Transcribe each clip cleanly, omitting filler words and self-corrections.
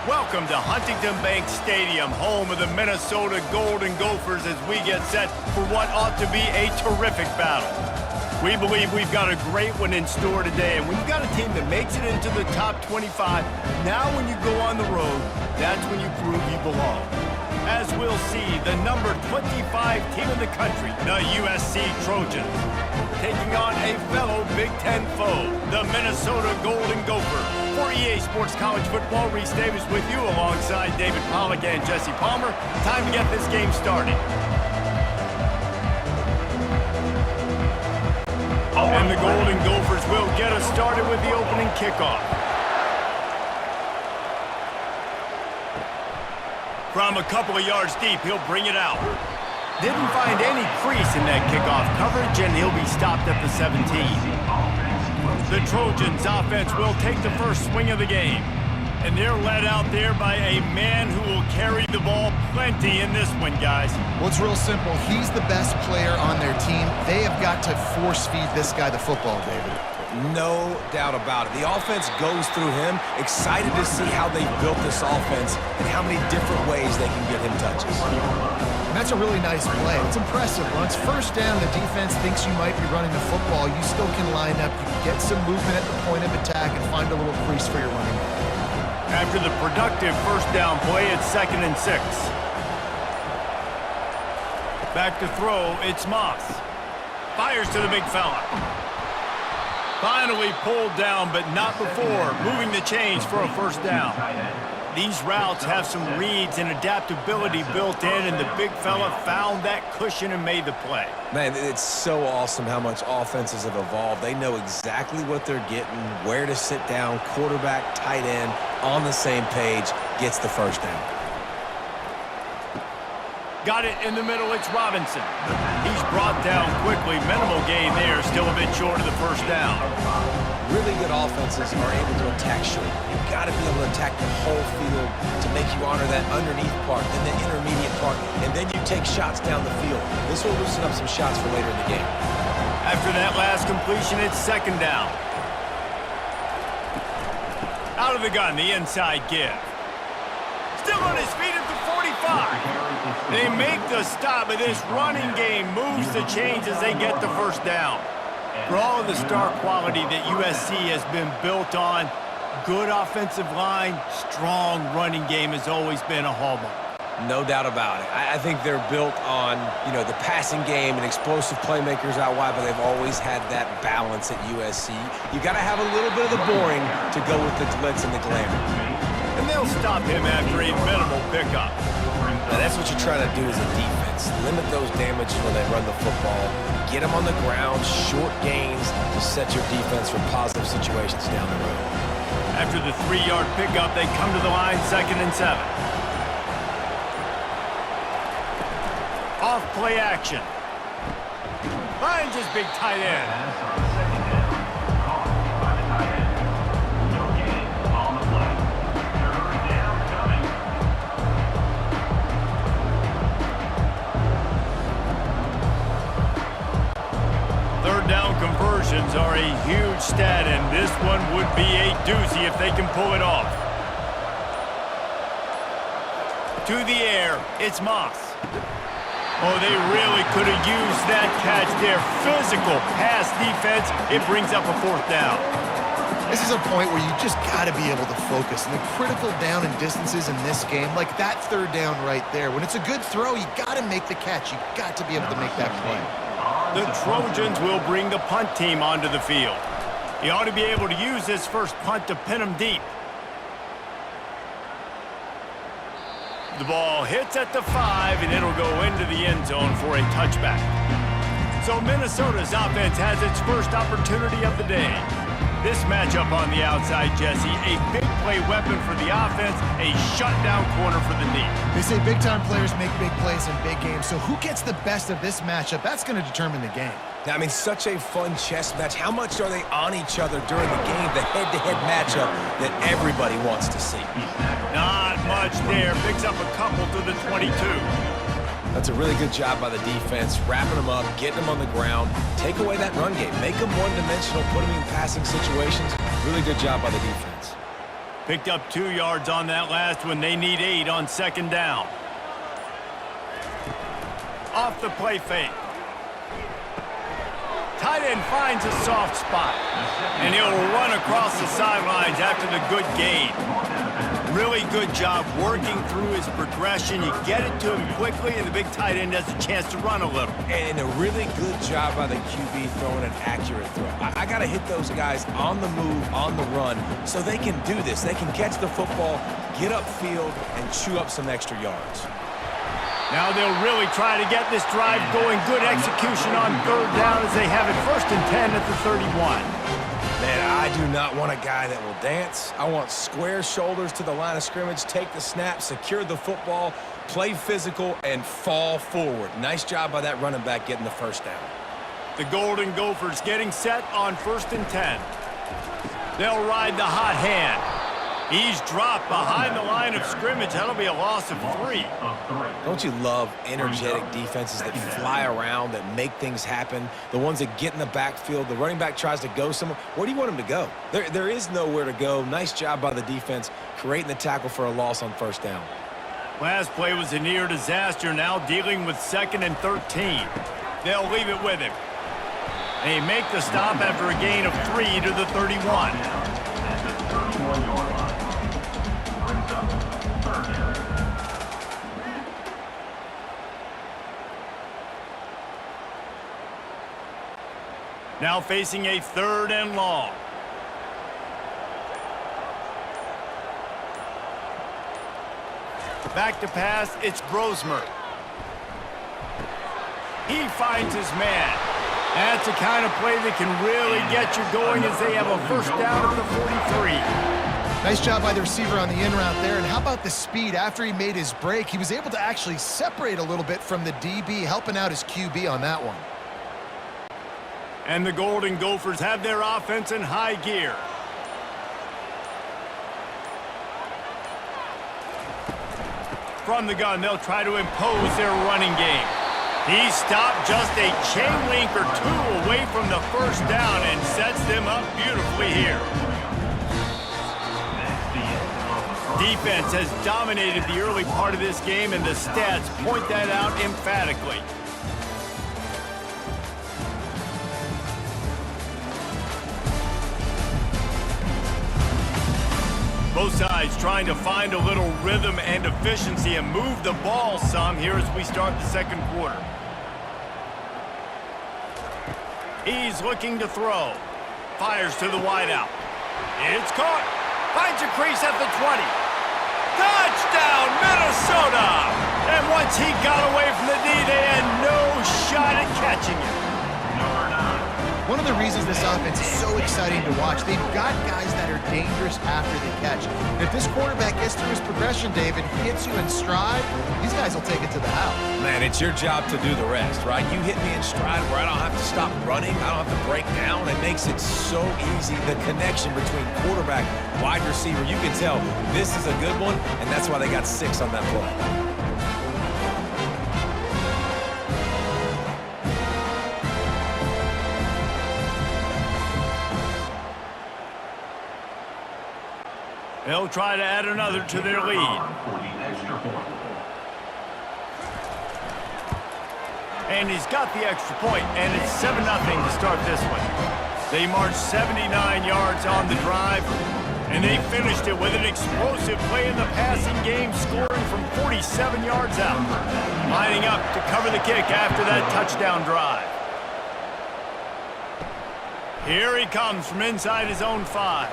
Welcome to Huntington Bank Stadium, home of the Minnesota Golden Gophers, as we get set for what ought to be a terrific battle. We believe we've got a great one in store today, and when you've got a team that makes it into the top 25, now when you go on the road, that's when you prove you belong. As we'll see, the number 25 team in the country, the USC Trojans, taking on a fellow Big Ten foe, the Minnesota Golden Gophers. For EA Sports College Football, Reese Davis with you alongside David Pollack and Jesse Palmer. Time to get this game started. And the Golden Gophers will get us started with the opening kickoff. From a couple of yards deep, he'll bring it out. Didn't find any crease in that kickoff coverage, and he'll be stopped at the 17. The Trojans offense will take the first swing of the game. And they're led out there by a man who will carry the ball plenty in this one, guys. Well, it's real simple. He's the best player on their team. They have got to force-feed this guy the football, David. No doubt about it. The offense goes through him. Excited to see how they built this offense and how many different ways they can get him touches. And that's a really nice play. It's impressive. When it's first down, the defense thinks you might be running the football. You still can line up. You can get some movement at the point of attack and find a little crease for your running back. After the productive first down play, it's 2nd and 6. Back to throw, it's Moss. Fires to the big fella. Finally pulled down, but not before. Moving the chains for a first down. These routes have some reads and adaptability built in, and the big fella found that cushion and made the play. Man, it's so awesome how much offenses have evolved. They know exactly what they're getting, where to sit down, quarterback, tight end, on the same page, gets the first down. Got it in the middle, it's Robinson. He's brought down quickly. Minimal gain there, still a bit short of the first down. Really good offenses are able to attack short. You've got to be able to attack the whole field to make you honor that underneath part and the intermediate part, and then you take shots down the field. This will loosen up some shots for later in the game. After that last completion, it's 2nd down. Out of the gun, the inside give. Still on his feet at the 45. They make the stop, but this running game moves the chains as they get the first down. For all of the star quality that USC has been built on, good offensive line, strong running game has always been a hallmark. No doubt about it. I think they're built on, the passing game and explosive playmakers out wide, but they've always had that balance at USC. You got to have a little bit of the boring to go with the glitz and the glamour. And they'll stop him after a minimal pickup. Now, that's what you're trying to do as a defense. Limit those damages when they run the football. Get them on the ground, short gains to set your defense for positive situations down the road. After the 3-yard pickup, they come to the line, 2nd and 7. Off play action. Finds his big tight end. Down conversions are a huge stat, and this one would be a doozy if they can pull it off. To the air, it's Moss. Oh, they really could have used that catch there. Physical pass defense, it brings up a 4th down. This is a point where you just got to be able to focus. And the critical down and distances in this game, like that 3rd down right there, when it's a good throw, you got to make the catch. You got to be able to make that play. The Trojans will bring the punt team onto the field. He ought to be able to use this first punt to pin them deep. The ball hits at the 5, and it'll go into the end zone for a touchback. So Minnesota's offense has its first opportunity of the day. This matchup on the outside, Jesse, a big play weapon for the offense, a shutdown corner for the knee. They say big-time players make big plays in big games, so who gets the best of this matchup? That's going to determine the game. I mean, such a fun chess match. How much are they on each other during the game, the head-to-head matchup that everybody wants to see? Not much there. Picks up a couple to the 22. That's a really good job by the defense, wrapping them up, getting them on the ground, take away that run game, make them one-dimensional, put them in passing situations. Really good job by the defense. Picked up 2 yards on that last one. They need 8 on second down. Off the play fake. Tight end finds a soft spot. And he'll run across the sidelines after the good gain. Really good job working through his progression. You get it to him quickly, and the big tight end has a chance to run a little. And a really good job by the QB throwing an accurate throw. I got to hit those guys on the move, on the run, so they can do this. They can catch the football, get upfield, and chew up some extra yards. Now they'll really try to get this drive going. Good execution on third down as they have it 1st and 10 at the 31. Man, I do not want a guy that will dance. I want square shoulders to the line of scrimmage, take the snap, secure the football, play physical, and fall forward. Nice job by that running back getting the first down. The Golden Gophers getting set on 1st and 10. They'll ride the hot hand. He's dropped behind the line of scrimmage. That'll be a loss of 3. Don't you love energetic defenses that fly around, that make things happen? The ones that get in the backfield, the running back tries to go somewhere. Where do you want him to go? There is nowhere to go. Nice job by the defense, creating the tackle for a loss on 1st down. Last play was a near disaster, now dealing with 2nd and 13. They'll leave it with him. They make the stop after a gain of 3 to the 31. Now facing a 3rd and long. Back to pass, it's Brosmer. He finds his man. That's the kind of play that can really get you going as they have a 1st down at the 43. Nice job by the receiver on the in route there. And how about the speed? After he made his break, he was able to actually separate a little bit from the DB, helping out his QB on that one. And the Golden Gophers have their offense in high gear. From the gun, they'll try to impose their running game. He stopped just a chain link or 2 away from the 1st down and sets them up beautifully here. Defense has dominated the early part of this game, and the stats point that out emphatically. Both sides trying to find a little rhythm and efficiency and move the ball some here as we start the 2nd quarter. He's looking to throw. Fires to the wideout. It's caught. Finds a crease at the 20. Touchdown, Minnesota! And once he got away from the D, they had no shot at catching him. One of the reasons this offense is so exciting to watch, they've got guys that are dangerous after the catch. And if this quarterback gets through his progression, David, hits you in stride, these guys will take it to the house. Man, it's your job to do the rest, right? You hit me in stride where I don't have to stop running. I don't have to break down. It makes it so easy. The connection between quarterback, wide receiver, you can tell this is a good one, and that's why they got 6 on that play. They'll try to add another to their lead. And he's got the extra point, and it's 7-0 to start this one. They marched 79 yards on the drive, and they finished it with an explosive play in the passing game, scoring from 47 yards out. Lining up to cover the kick after that touchdown drive. Here he comes from inside his own 5.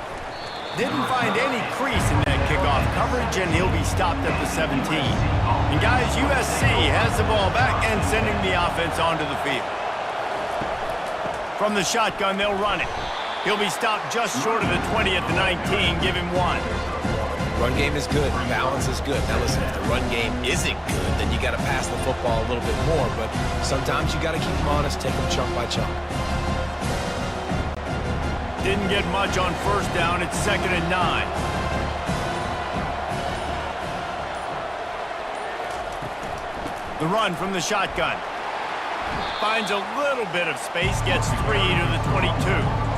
Didn't find any crease in that kickoff coverage, and he'll be stopped at the 17. And guys, USC has the ball back and sending the offense onto the field. From the shotgun, they'll run it. He'll be stopped just short of the 20 at the 19. Give him 1. Run game is good. Balance is good. Now listen, if the run game isn't good, then you got to pass the football a little bit more. But sometimes you got to keep them honest, take them chunk by chunk. Didn't get much on 1st down. It's 2nd and 9. The run from the shotgun. Finds a little bit of space, gets 3 to the 22.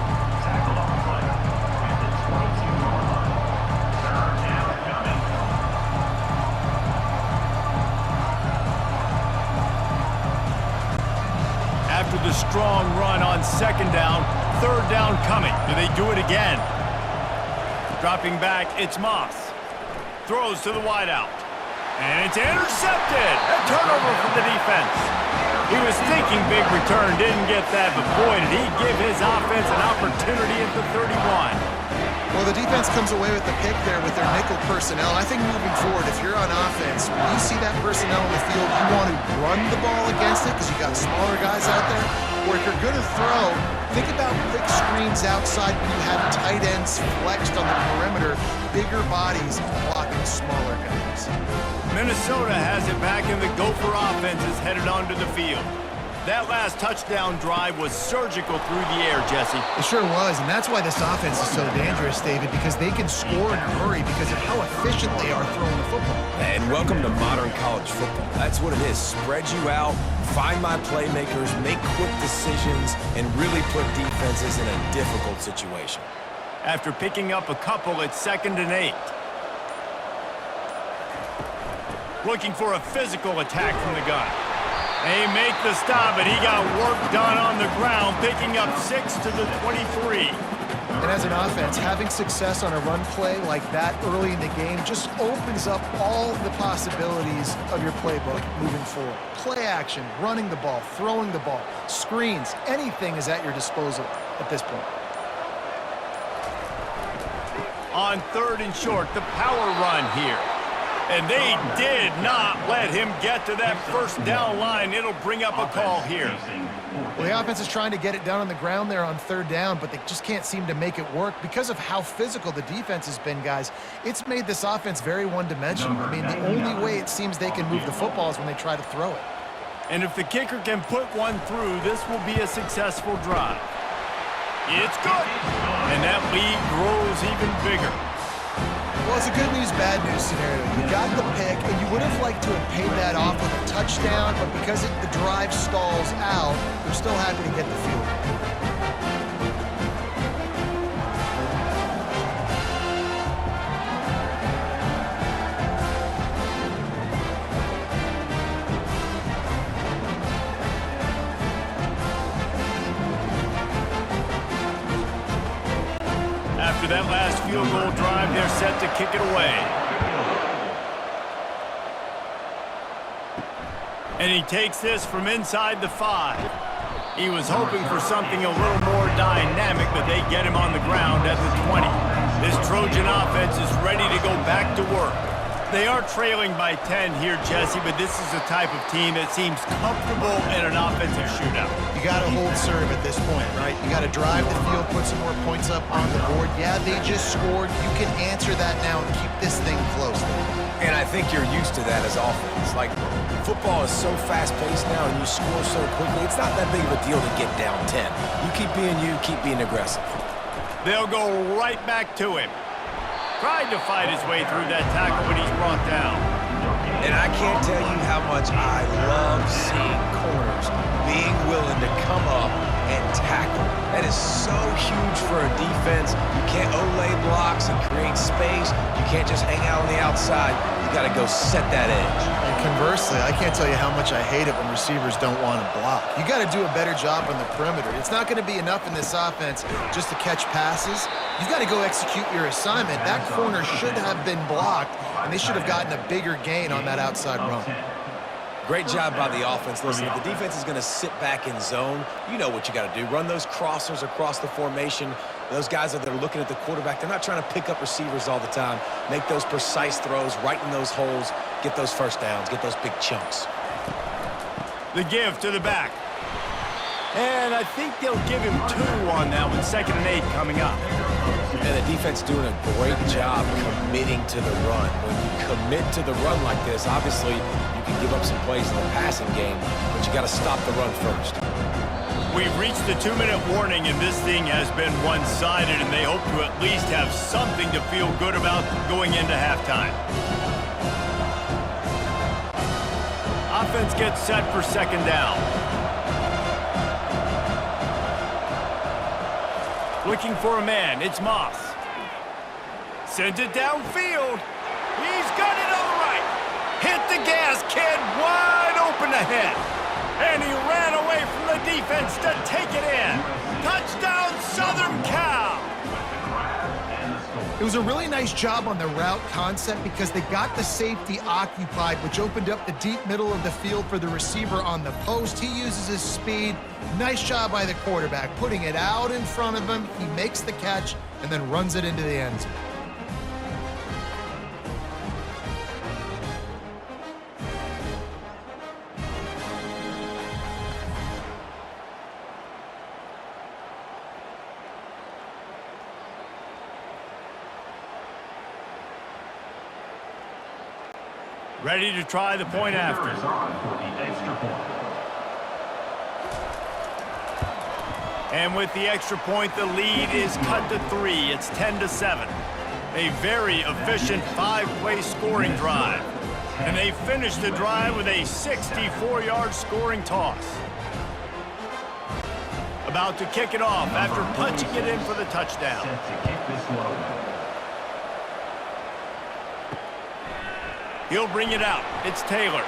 strong run on second down. Third down coming. Do they do it again? Dropping back, it's Moss. Throws to the wideout. And it's intercepted. A turnover for the defense. He was thinking big return, didn't get that, but boy, did he give his offense an opportunity at the 31. Well, the defense comes away with the pick there with their nickel personnel. I think moving forward, if you're on offense, when you see that personnel in the field, you want to run the ball against it because you got smaller guys out there. Or if you're going to throw, think about quick screens outside when you have tight ends flexed on the perimeter, bigger bodies blocking smaller guys. Minnesota has it back, and the Gopher offense is headed onto the field. That last touchdown drive was surgical through the air, Jesse. It sure was, and that's why this offense is so dangerous, David, because they can score in a hurry because of how efficient they are throwing the football. And welcome to modern college football. That's what it is. Spread you out, find my playmakers, make quick decisions, and really put defenses in a difficult situation. After picking up a couple, it's 2nd and 8. Looking for a physical attack from the gun. They make the stop, but he got work done on the ground, picking up 6 to the 23. And as an offense, having success on a run play like that early in the game just opens up all the possibilities of your playbook moving forward. Play action, running the ball, throwing the ball, screens, anything is at your disposal at this point. On 3rd and short, the power run here. And they did not let him get to that first down line. It'll bring up a call here. Well, the offense is trying to get it down on the ground there on 3rd down, but they just can't seem to make it work because of how physical the defense has been, guys. It's made this offense very one-dimensional. I mean, the only way it seems they can move the football is when they try to throw it. And if the kicker can put one through, this will be a successful drive. It's good. And that lead grows even bigger. Well, it's a good news, bad news scenario. You got the pick, and you would have liked to have paid that off with a touchdown, but because the drive stalls out, they're still happy to get the field. After that last field goal drive, they're set to kick it away. And he takes this from inside the 5. He was hoping for something a little more dynamic, but they get him on the ground at the 20. This Trojan offense is ready to go back to work. They are trailing by 10 here, Jesse, but this is the type of team that seems comfortable in an offensive shootout. You got to hold serve at this point, right? You got to drive the field, put some more points up on the board. Yeah, they just scored. You can answer that now and keep this thing close. And I think you're used to that as offense. Like, football is so fast-paced now and you score so quickly, it's not that big of a deal to get down 10. You keep being you, keep being aggressive. They'll go right back to him. Tried to fight his way through that tackle, but he's brought down. And I can't tell you how much I love seeing corners being willing to come up and tackle. That is so huge for a defense. You can't olay blocks and create space. You can't just hang out on the outside. You got to go set that edge. And conversely, I can't tell you how much I hate it when receivers don't want to block. You got to do a better job on the perimeter. It's not going to be enough in this offense just to catch passes. You've got to go execute your assignment. That corner should have been blocked, and they should have gotten a bigger gain on that outside run. Great job by the offense. Listen, if the defense is going to sit back in zone, you know what you got to do. Run those crossers across the formation. Those guys that are looking at the quarterback, they're not trying to pick up receivers all the time. Make those precise throws, right in those holes, get those first downs, get those big chunks. The give to the back. And I think they'll give him 2 on that one. 2nd and 8 coming up. And the defense doing a great job committing to the run. When you commit to the run like this, obviously you can give up some plays in the passing game, but you got to stop the run first. We've reached the 2-minute warning, and this thing has been one-sided, and they hope to at least have something to feel good about going into halftime. Offense gets set for 2nd down. Looking for a man, it's Moss. Sends it downfield. He's got it all right. Hit the gas, kid, wide open ahead. And he ran away from the defense to take it in. Touchdown, Southern Cal! It was a really nice job on the route concept because they got the safety occupied, which opened up the deep middle of the field for the receiver on the post. He uses his speed. Nice job by the quarterback, putting it out in front of him. He makes the catch and then runs it into the end zone. Ready to try the point after. And with the extra point, the lead is cut to 3. It's 10-7. A very efficient 5-play scoring drive. And they finish the drive with a 64-yard scoring toss. About to kick it off after punching it in for the touchdown. He'll bring it out. It's Taylor.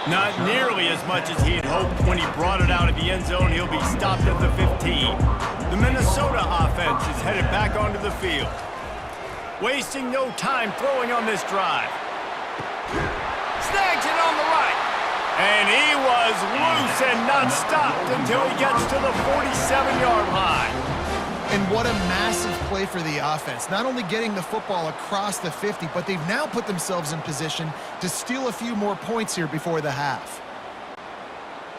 Not nearly as much as he had hoped when he brought it out of the end zone. He'll be stopped at the 15. The Minnesota offense is headed back onto the field. Wasting no time throwing on this drive. Snags it on the right. And he was loose and not stopped until he gets to the 47-yard line. And what a massive play for the offense. Not only getting the football across the 50, but they've now put themselves in position to steal a few more points here before the half.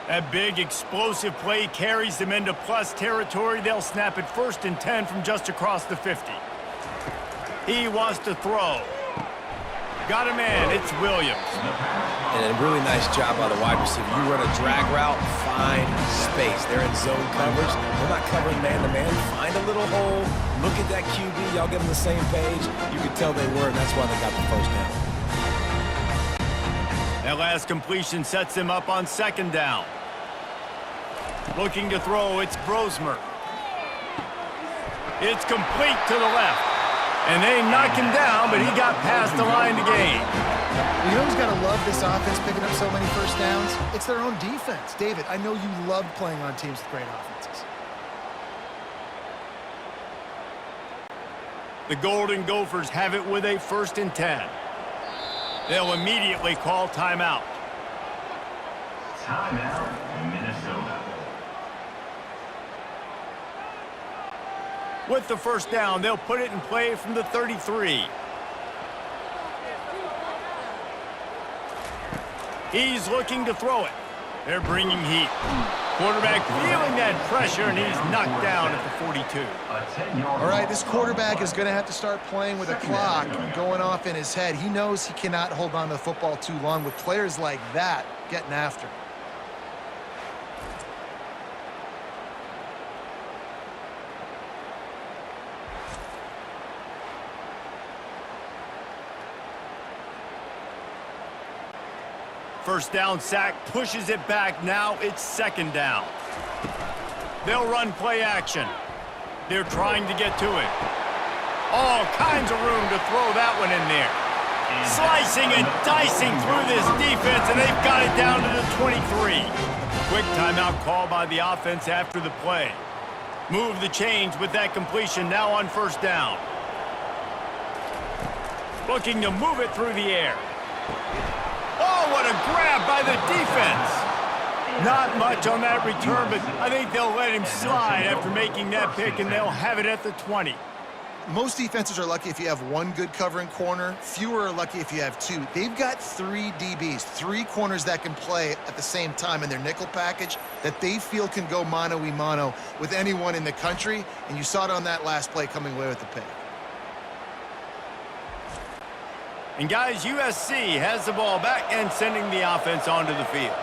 That big explosive play carries them into plus territory. They'll snap it 1st and 10 from just across the 50. He wants to throw. Got a man. It's Williams. And a really nice job by the wide receiver. You run a drag route, find space. They're in zone coverage. They're not covering man-to-man. Find a little hole. Look at that QB. Y'all get on the same page. You can tell they were, and that's why they got the first down. That last completion sets him up on 2nd down. Looking to throw, it's Brosmer. It's complete to the left. And they knock him down, but he got past the line to gain. You know who's got to love this offense picking up so many first downs? It's their own defense. David, I know you love playing on teams with great offenses. The Golden Gophers have it with a 1st and 10. They'll immediately call timeout. Timeout, Minnesota. With the 1st down, they'll put it in play from the 33. He's looking to throw it. They're bringing heat. Quarterback feeling that pressure, and he's knocked down at the 42. All right, this quarterback is going to have to start playing with a clock going off in his head. He knows he cannot hold on to the football too long with players like that getting after him. First down sack, pushes it back. Now it's 2nd down. They'll run play action. They're trying to get to it. All kinds of room to throw that one in there. Slicing and dicing through this defense, and they've got it down to the 23. Quick timeout call by the offense after the play. Move the chains with that completion now on 1st down. Looking to move it through the air. Oh, what a grab by the defense. Not much on that return, but I think they'll let him slide after making that pick, and they'll have it at the 20. Most defenses are lucky if you have one good covering corner. Fewer are lucky if you have 2. They've got 3 DBs, 3 corners that can play at the same time in their nickel package that they feel can go mano-a-mano with anyone in the country, and you saw it on that last play coming away with the pick. And guys, USC has the ball back and sending the offense onto the field.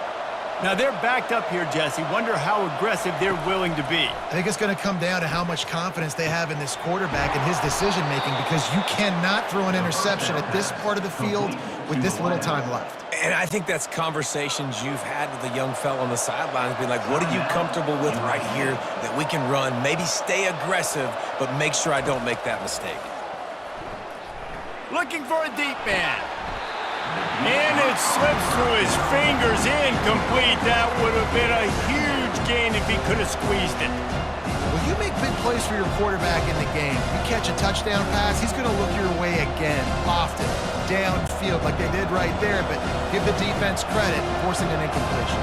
Now they're backed up here, Jesse. Wonder how aggressive they're willing to be. I think it's going to come down to how much confidence they have in this quarterback and his decision-making, because you cannot throw an interception at this part of the field with this little time left. And I think that's conversations you've had with the young fella on the sidelines, being like, what are you comfortable with right here that we can run? Maybe stay aggressive, but make sure I don't make that mistake. Looking for a deep man. And it slips through his fingers, incomplete. That would have been a huge gain if he could have squeezed it. Well, you make big plays for your quarterback in the game. You catch a touchdown pass, he's going to look your way again, often, downfield like they did right there, but give the defense credit, forcing an incompletion.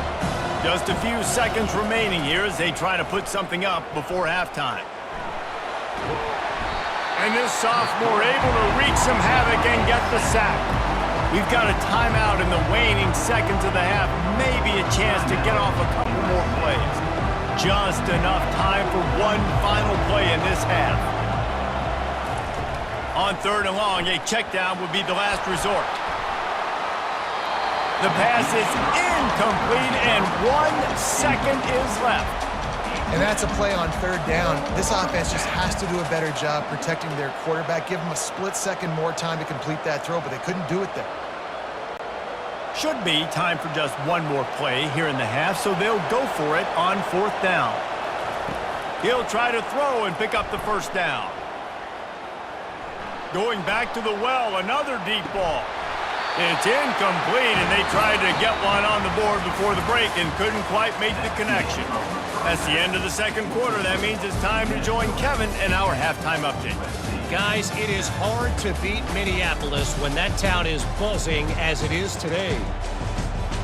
Just a few seconds remaining here as they try to put something up before halftime. And this sophomore able to wreak some havoc and get the sack. We've got a timeout in the waning seconds of the half. Maybe a chance to get off a couple more plays. Just enough time for one final play in this half. On 3rd and long, a check down would be the last resort. The pass is incomplete, and 1 second is left. And that's a play on 3rd down. This offense just has to do a better job protecting their quarterback. Give them a split second more time to complete that throw, but they couldn't do it there. Should be time for just one more play here in the half, so they'll go for it on 4th down. He'll try to throw and pick up the 1st down. Going back to the well, another deep ball. It's incomplete, and they tried to get one on the board before the break and couldn't quite make the connection. That's the end of the 2nd quarter. That means it's time to join Kevin in our halftime update. Guys, it is hard to beat Minneapolis when that town is buzzing as it is today.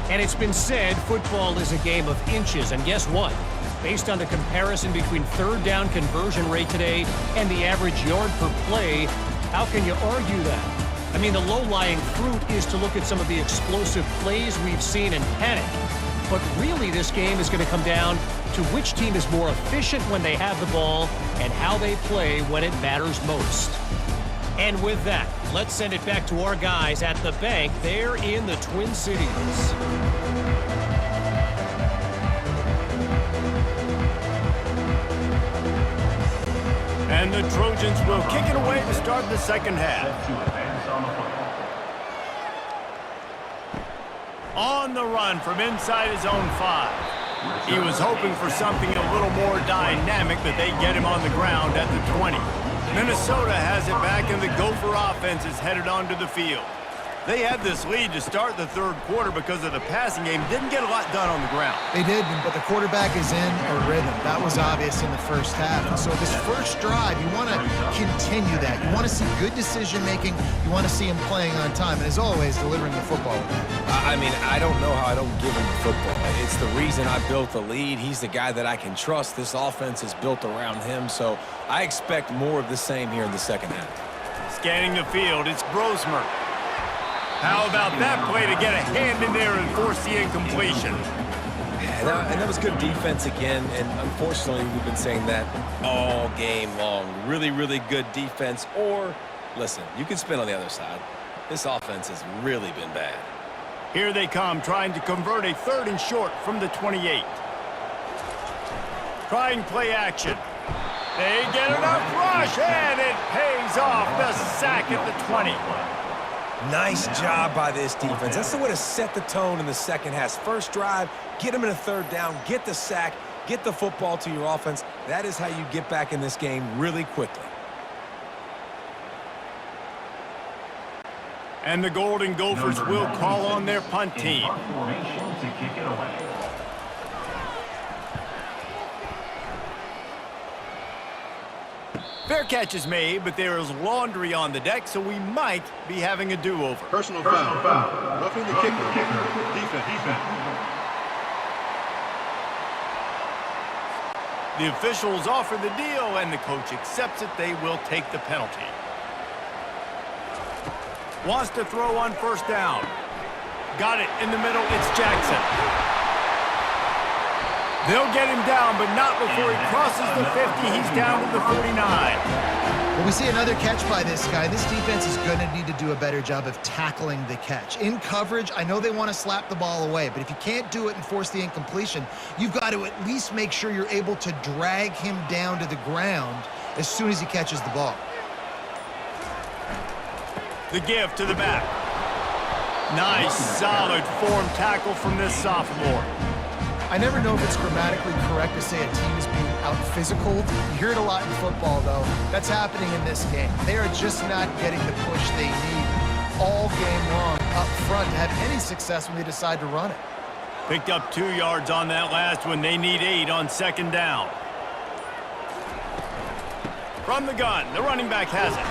And it's been said football is a game of inches, and guess what? Based on the comparison between 3rd down conversion rate today and the average yard per play, how can you argue that? I mean, the low-lying fruit is to look at some of the explosive plays we've seen and panic. But really, this game is going to come down to which team is more efficient when they have the ball and how they play when it matters most. And with that, let's send it back to our guys at the bank there in the Twin Cities. And the Trojans will kick it away to start the 2nd half. On the run from inside his own 5. He was hoping for something a little more dynamic, but they get him on the ground at the 20. Minnesota has it back, and the Gopher offense is headed onto the field. They had this lead to start the 3rd quarter because of the passing game. Didn't get a lot done on the ground. They did, but the quarterback is in a rhythm. That was obvious in the 1st half. And so this first drive, you want to continue that. You want to see good decision-making. You want to see him playing on time. And as always, delivering the football with that. I mean, I don't know how I don't give him the football. It's the reason I built the lead. He's the guy that I can trust. This offense is built around him. So I expect more of the same here in the 2nd half. Scanning the field, it's Brosmer. How about that play to get a hand in there and force the incompletion? And that was good defense again, and unfortunately we've been saying that all game long. Really, really good defense, or, listen, you can spin on the other side. This offense has really been bad. Here they come, trying to convert a 3rd and short from the 28. Trying play action. They get enough rush, and it pays off. The sack at the 20. Nice job by this defense. That's the way to set the tone in the 2nd half. First drive, get them in a 3rd down, get the sack, get the football to your offense. That is how you get back in this game really quickly. And the Golden Gophers will call on their punt team. Fair catch is made, but there is laundry on the deck, so we might be having a do-over. Personal foul. Roughing the kicker. Defense. The officials offer the deal, and the coach accepts it. They will take the penalty. Wants to throw on 1st down. Got it in the middle. It's Jackson. They'll get him down, but not before he crosses the 50. He's down to the 49. Well, we see another catch by this guy. This defense is going to need to do a better job of tackling the catch. In coverage, I know they want to slap the ball away, but if you can't do it and force the incompletion, you've got to at least make sure you're able to drag him down to the ground as soon as he catches the ball. The give to the back. Nice, solid form tackle from this sophomore. I never know if it's grammatically correct to say a team is being out-physical. You hear it a lot in football, though. That's happening in this game. They are just not getting the push they need. all game long up front to have any success when they decide to run it. Picked up 2 yards on that last one. They need 8 on second down. From the gun, the running back has it.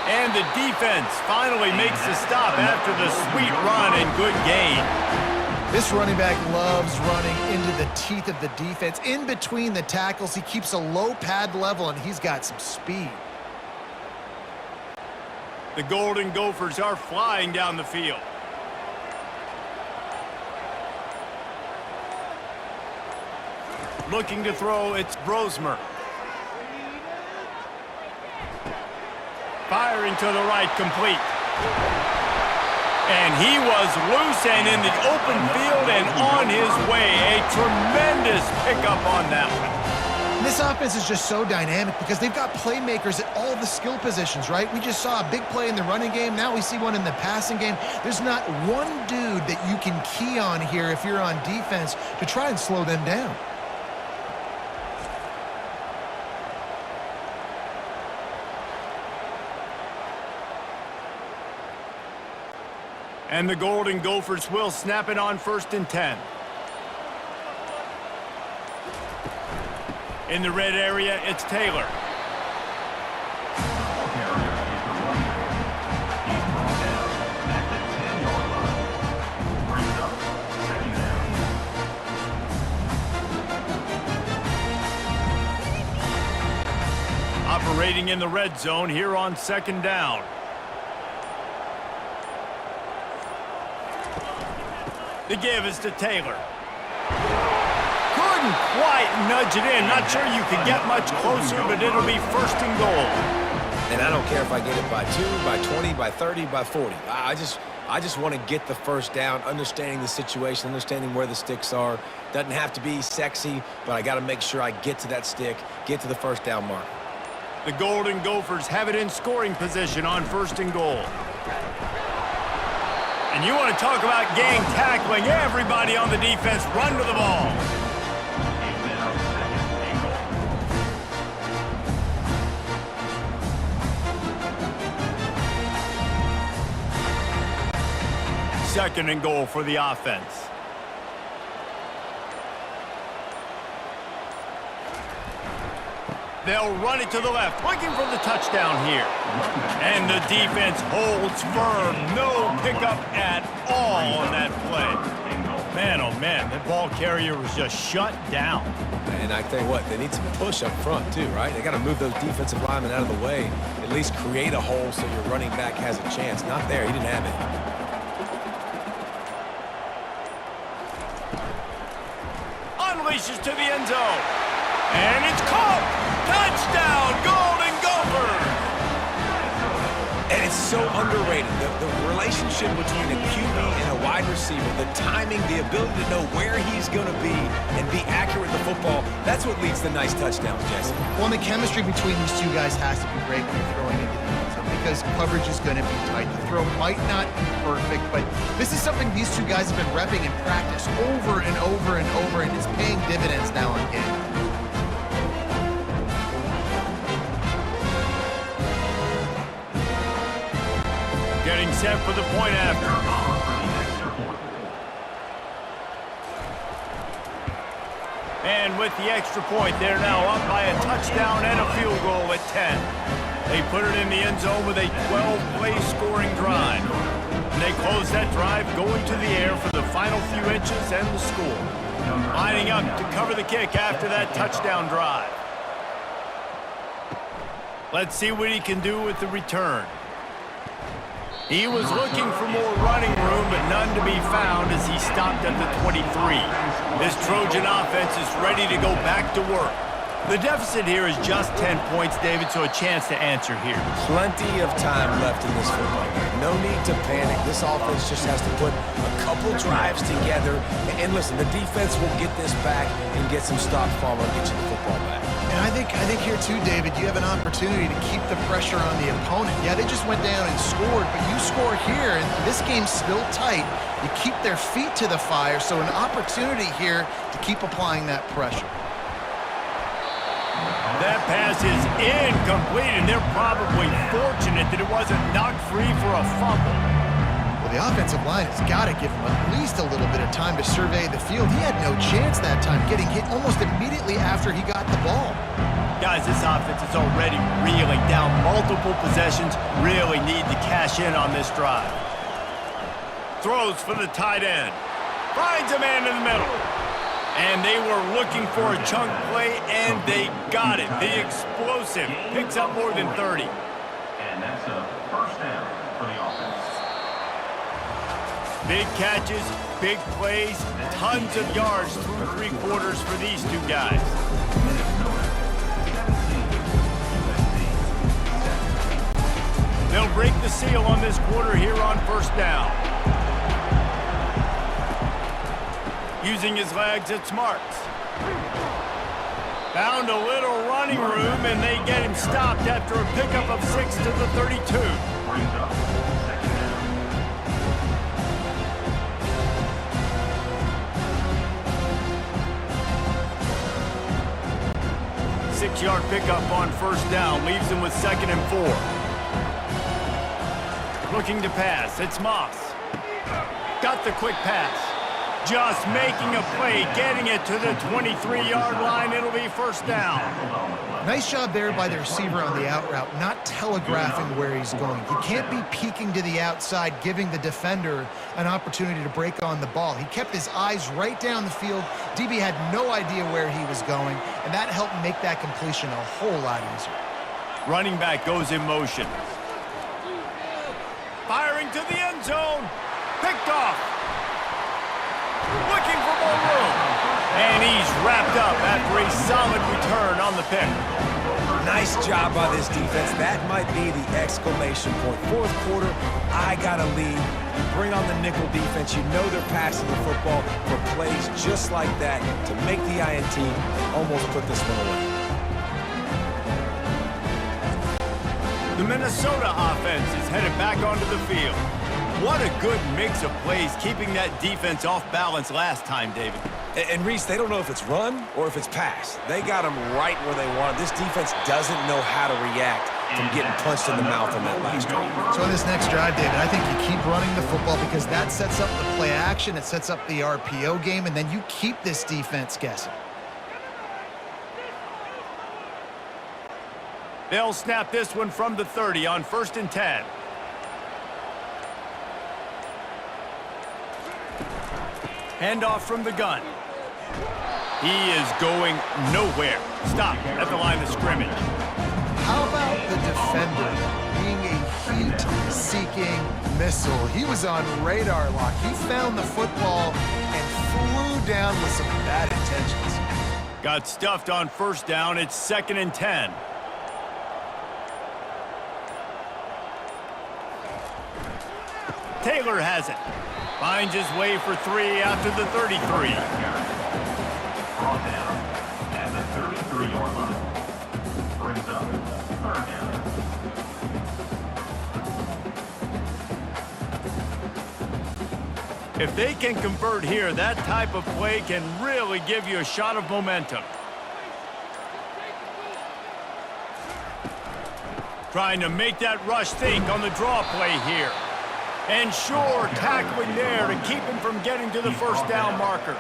And the defense finally makes the stop after the sweet run and good gain. This running back loves running into the teeth of the defense. In between the tackles, he keeps a low pad level, and he's got some speed. The Golden Gophers are flying down the field. Looking to throw, it's Brosmer. Firing to the right, complete. And he was loose and in the open field and on his way. A tremendous pickup on that one. This offense is just so dynamic because they've got playmakers at all the skill positions, right? We just saw a big play in the running game. Now we see one in the passing game. There's not one dude that you can key on here if you're on defense to try and slow them down. And the Golden Gophers will snap it on 1st and 10. In the red area, it's Taylor. Operating in the red zone here on 2nd down. The give is to Taylor. Couldn't quite nudge it in. Not sure you could get much closer, but it'll be 1st and goal. And I don't care if I get it by 2, by 20, by 30, by 40. I just want to get the first down, understanding the situation, understanding where the sticks are. Doesn't have to be sexy, but I got to make sure I get to that stick, get to the first down mark. The Golden Gophers have it in scoring position on 1st and goal. And you want to talk about gang tackling. Everybody on the defense run to the ball. Second and goal for the offense. They'll run it to the left, looking for the touchdown here. And the defense holds firm. No pickup at all on that play. Man, oh man, the ball carrier was just shut down. And I tell you what, they need some push up front too, right? They got to move those defensive linemen out of the way, at least create a hole so your running back has a chance. Not there, he didn't have it. Unleashes to the end zone. And it's caught. Touchdown, Golden Gophers! And it's so underrated. The relationship between a QB and a wide receiver, the timing, the ability to know where he's going to be and be accurate with the football, that's what leads to nice touchdowns, Jesse. Well, the chemistry between these two guys has to be great when you're throwing into the end zone because coverage is going to be tight. The throw might not be perfect, but this is something these two guys have been repping in practice over and over and over, and it's paying dividends now in game. Getting set for the point after. And with the extra point, they're now up by a touchdown and a field goal at 10. They put it in the end zone with a 12-play scoring drive. And they close that drive going to the air for the final few inches and the score. Lining up to cover the kick after that touchdown drive. Let's see what he can do with the return. He was looking for more running room, but none to be found as he stopped at the 23. This Trojan offense is ready to go back to work. The deficit here is just 10 points, David, so a chance to answer here. Plenty of time left in this football game. No need to panic. This offense just has to put a couple drives together. And listen, the defense will get this back and get some stops following and get you the football back. And I think here too, David, you have an opportunity to keep the pressure on the opponent. Yeah, they just went down and scored, but you score here, and this game's still tight. You keep their feet to the fire, so an opportunity here to keep applying that pressure. that pass is incomplete, and they're probably fortunate that it wasn't knocked free for a fumble. Well, the offensive line has got to give him at least a little bit of time to survey the field. He had no chance that time, getting hit almost immediately after he got the ball. Guys, this offense is already reeling down multiple possessions. Really need to cash in on this drive. Throws for the tight end. Finds a man in the middle. And they were looking for a chunk play, and they got it. The explosive picks up more than 30. And that's a first down for the offense. Big catches, big plays, tons of yards through three quarters for these two guys. They'll break the seal on this quarter here on first down. Using his legs, it's Marks. Found a little running room, and they get him stopped after a pickup of 6 to the 32. Brings up second down. 6-yard pickup on first down leaves him with 2nd and 4. Looking to pass, it's Moss. Got the quick pass. Just making a play, getting it to the 23-yard line. It'll be first down. Nice job there by the receiver on the out route, not telegraphing where he's going. He can't be peeking to the outside, giving the defender an opportunity to break on the ball. He kept his eyes right down the field. DB had no idea where he was going, and that helped make that completion a whole lot easier. Running back goes in motion. Firing to the end zone. Picked off. Looking for more room. And he's wrapped up after a solid return on the pick. Nice job by this defense. That might be the exclamation point. Fourth quarter, I got a lead. You bring on the nickel defense. You know they're passing the football for plays just like that to make the INT and almost put this one away. The Minnesota offense is headed back onto the field. What a good mix of plays, keeping that defense off balance last time, David. And Reese, they don't know if it's run or if it's pass. They got them right where they want it. This defense doesn't know how to react from getting punched in the mouth on that last drive. So in this next drive, David, I think you keep running the football because that sets up the play action, it sets up the RPO game, and then you keep this defense guessing. They'll snap this one from the 30 on 1st and 10. Handoff from the gun. He is going nowhere. Stop at the line of scrimmage. How about the defender being a heat-seeking missile? He was on radar lock. He found the football and flew down with some bad intentions. Got stuffed on first down. It's 2nd and 10. Taylor has it. Finds his way for 3 out to the 33. Brought down at the 33-yard line. Brings up third down. If they can convert here, that type of play can really give you a shot of momentum. Trying to make that rush think on the draw play here. And sure, tackling there to keep him from getting to the first down marker.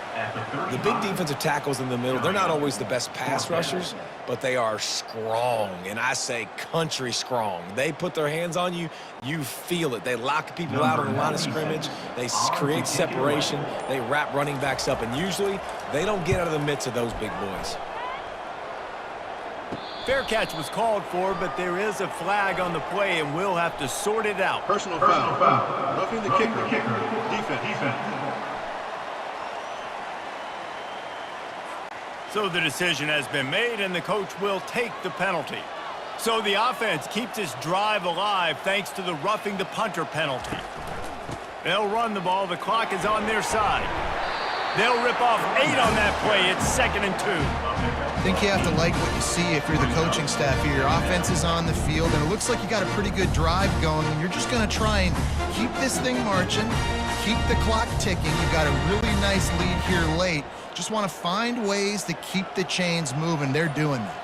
The big defensive tackles in the middle, they're not always the best pass rushers, but they are strong, and I say country strong. They put their hands on you, you feel it. They lock people out on the line of scrimmage. They create separation. They wrap running backs up, and usually they don't get out of the midst of those big boys. Fair catch was called for, but there is a flag on the play, and we'll have to sort it out. Personal foul. Roughing the kicker. Defense. So the decision has been made, and the coach will take the penalty. So the offense keeps this drive alive thanks to the roughing the punter penalty. They'll run the ball. The clock is on their side. They'll rip off 8 on that play. It's 2nd and 2. I think you have to like what you see if you're the coaching staff here. Your offense is on the field, and it looks like you got a pretty good drive going, and you're just going to try and keep this thing marching, keep the clock ticking. You've got a really nice lead here late. Just want to find ways to keep the chains moving. They're doing that.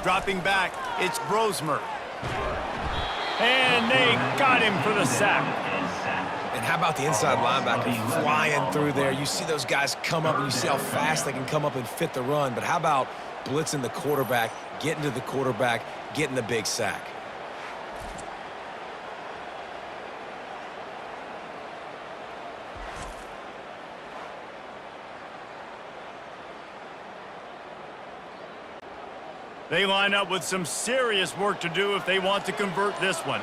Dropping back, it's Brosmer. And they got him for the sack. And how about the inside linebacker flying through there? You see those guys come up, and you see how fast they can come up and fit the run. But how about blitzing the quarterback, getting to the quarterback, getting the big sack? They line up with some serious work to do if they want to convert this one.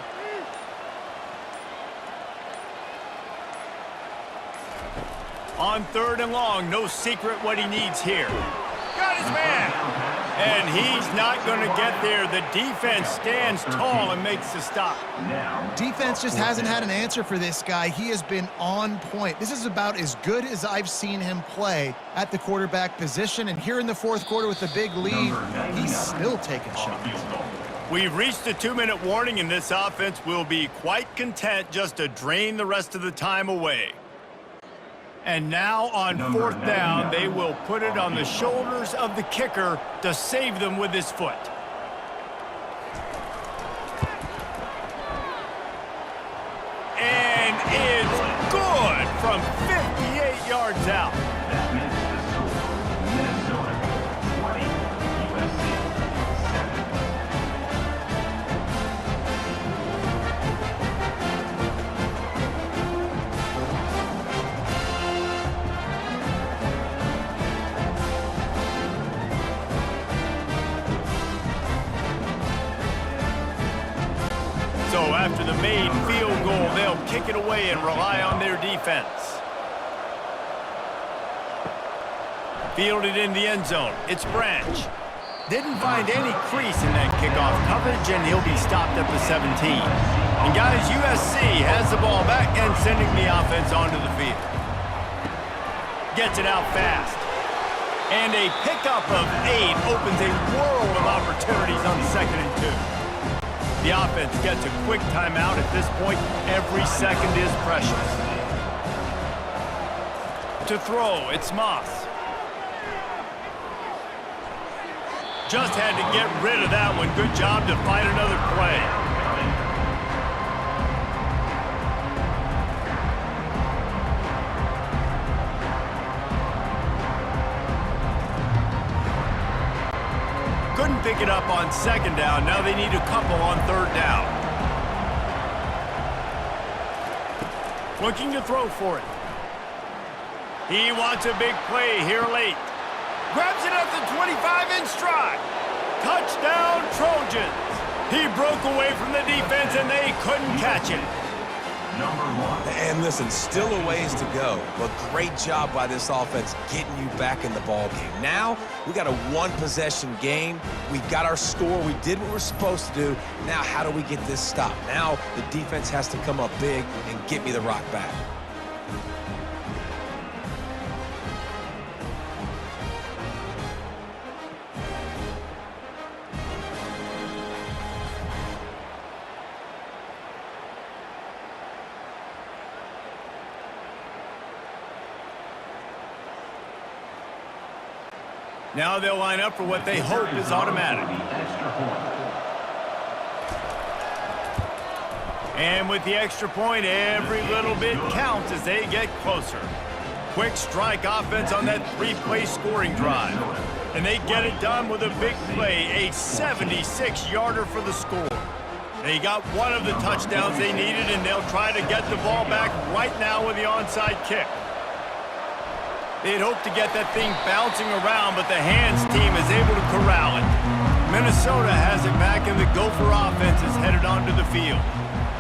On 3rd and long, no secret what he needs here. Got his man! And he's not going to get there. The defense stands tall and makes the stop. Defense just hasn't had an answer for this guy. He has been on point. This is about as good as I've seen him play at the quarterback position. And here in the 4th quarter with the big lead, he's still taking shots. We've reached the 2-minute warning, and this offense will be quite content just to drain the rest of the time away. And now on 4th down, they will put it on the shoulders of the kicker to save them with his foot. And it's good from 58 yards out. That makes the score Minnesota 20, USC 7. So after the made field goal, they'll kick it away and rely on their defense. Fielded in the end zone. It's Branch. Didn't find any crease in that kickoff coverage, and he'll be stopped at the 17. And guys, USC has the ball back and sending the offense onto the field. Gets it out fast. And a pickup of 8 opens a world of opportunities on 2nd and 2. The offense gets a quick timeout at this point. Every second is precious. To throw, it's Moss. Just had to get rid of that one. Good job to find another play. Couldn't pick it up on 2nd down. Now they need a couple on 3rd down. Looking to throw for it. He wants a big play here late. Grabs it at the 25 in stride. Touchdown, Trojans. He broke away from the defense, and they couldn't catch it. Number 1. And listen, still a ways to go, but great job by this offense getting you back in the ball game. Now, we got a 1-possession game. We got our score. We did what we're supposed to do. Now, how do we get this stopped? Now, the defense has to come up big and get me the rock back. Now they'll line up for what they hope is automatic. And with the extra point, every little bit counts as they get closer. Quick strike offense on that 3-play scoring drive. And they get it done with a big play, a 76-yarder for the score. They got one of the touchdowns they needed, and they'll try to get the ball back right now with the onside kick. They'd hope to get that thing bouncing around, but the hands team is able to corral it. Minnesota has it back, and the Gopher offense is headed onto the field.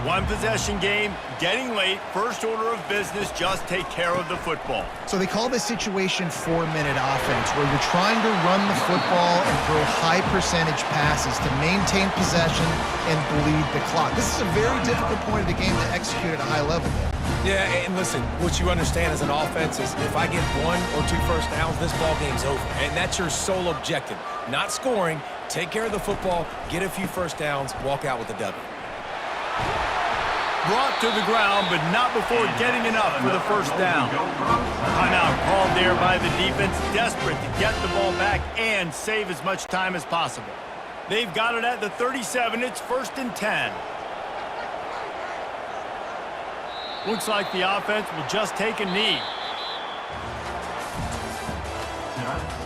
1-possession game, getting late, first order of business, just take care of the football. So they call this situation 4-minute offense, where you're trying to run the football and throw high percentage passes to maintain possession and bleed the clock. This is a very difficult point of the game to execute at a high level. Yeah, and listen, what you understand as an offense is if I get 1 or 2 first downs, this ball game's over. And that's your sole objective. Not scoring, take care of the football, get a few first downs, walk out with a W. Brought to the ground, but not before getting enough for the first down. Timeout called there by the defense, desperate to get the ball back and save as much time as possible. They've got it at the 37. It's 1st and 10. Looks like the offense will just take a knee. Snap.